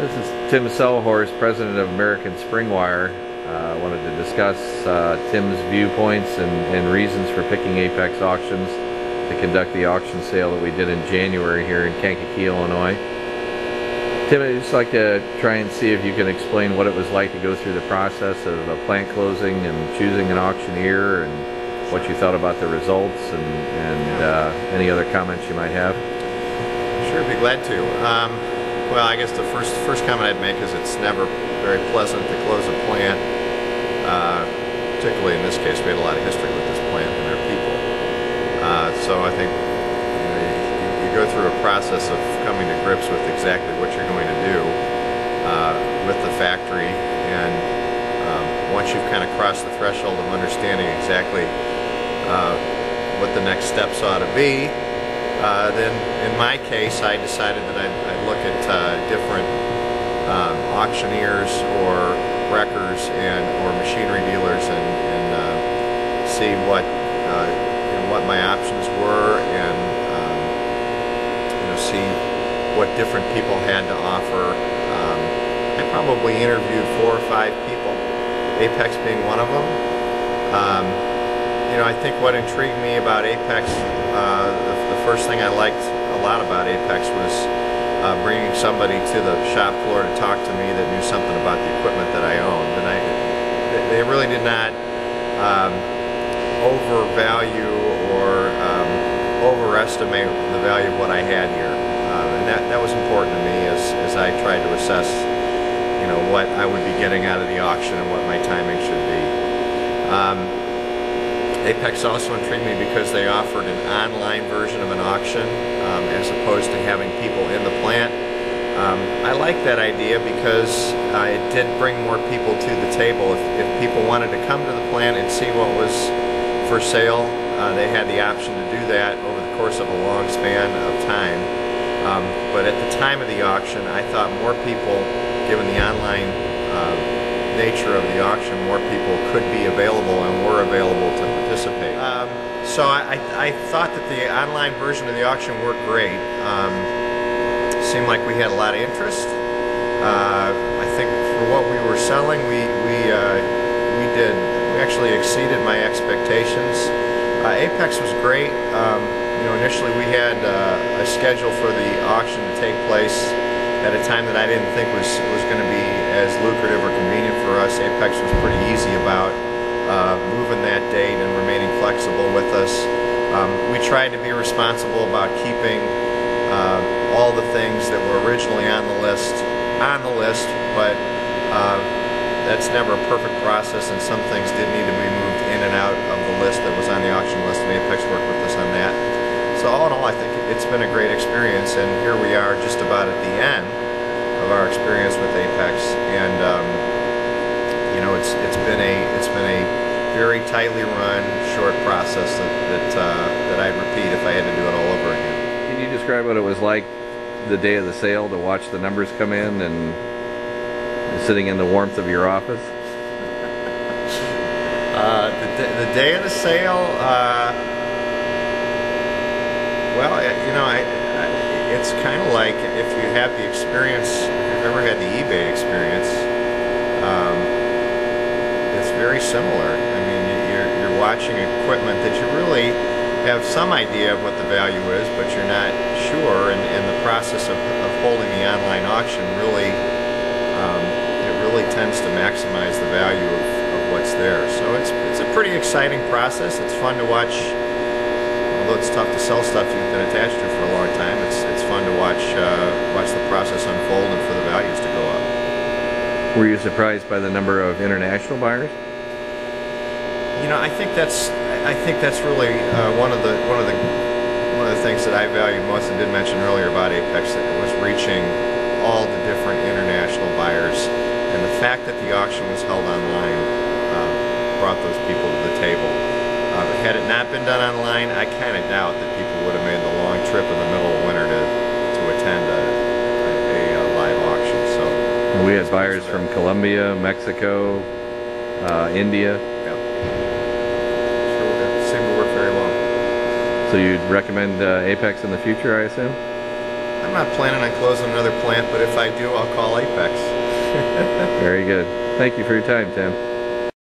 This is Tim Selhorst, president of American Spring Wire. I wanted to discuss Tim's viewpoints and reasons for picking Apex Auctions to conduct the auction sale that we did in January here in Kankakee, Illinois. Tim, I'd just like to try and see if you can explain what it was like to go through the process of a plant closing and choosing an auctioneer, and what you thought about the results, and any other comments you might have. Sure, be glad to. Well, I guess the first comment I'd make is it's never very pleasant to close a plant. Particularly in this case, we had a lot of history with this plant and their people. So I think you go through a process of coming to grips with exactly what you're going to do with the factory, and once you've kind of crossed the threshold of understanding exactly what the next steps ought to be, then in my case I decided that I'd look at different auctioneers or wreckers or machinery dealers and see what what my options were, and see what different people had to offer. I probably interviewed 4 or 5 people, Apex being one of them. I think what intrigued me about Apex, the first thing I liked a lot about Apex was bringing somebody to the shop floor to talk to me that knew something about the equipment that I owned. And they really did not overvalue or overestimate the value of what I had here. And that was important to me as I tried to assess what I would be getting out of the auction and what my timing should be. Apex also intrigued me because they offered an online version of an auction as opposed to having people in the plant. I like that idea because it did bring more people to the table. If people wanted to come to the plant and see what was for sale, they had the option to do that over the course of a long span of time. But at the time of the auction, I thought more people, given the online nature of the auction, more people could be available and were available to participate. So I thought that the online version of the auction worked great. Seemed like we had a lot of interest. I think for what we were selling, we actually exceeded my expectations. Apex was great. Initially we had a schedule for the auction to take place at a time that I didn't think was going to be as lucrative or convenient for us. Apex was pretty easy about moving that date and remaining flexible with us. We tried to be responsible about keeping all the things that were originally on the list, but that's never a perfect process, and some things did need to be moved in and out of the list that was on the auction list, and Apex worked with us on that. So all in all, I think it's been a great experience, and here we are just about at the end of our experience with Apex, and it's been a very tightly run, short process that I'd repeat if I had to do it all over again. Can you describe what it was like the day of the sale to watch the numbers come in and sitting in the warmth of your office? The day of the sale, well, it's kind of like if you have the experience, if you've ever had the eBay experience, it's very similar. I mean, you're watching equipment that you really have some idea of what the value is, but you're not sure, and the process of holding the online auction really, it really tends to maximize the value of what's there. So it's a pretty exciting process. It's fun to watch. Although it's tough to sell stuff you've been attached to for a long time, it's fun to watch the process unfold and for the values to go up. Were you surprised by the number of international buyers? I think that's really one of the things that I valued most and did mention earlier about Apex, that it was reaching all the different international buyers, and the fact that the auction was held online brought those people to the table. Had it not been done online, I kind of doubt that people would have made the long trip in the middle of winter to attend a live auction. So we had buyers from Colombia, Mexico, India. Yeah. Sure, it seemed to work very well. So you'd recommend Apex in the future, I assume? I'm not planning on closing another plant, but if I do, I'll call Apex. Very good. Thank you for your time, Tim.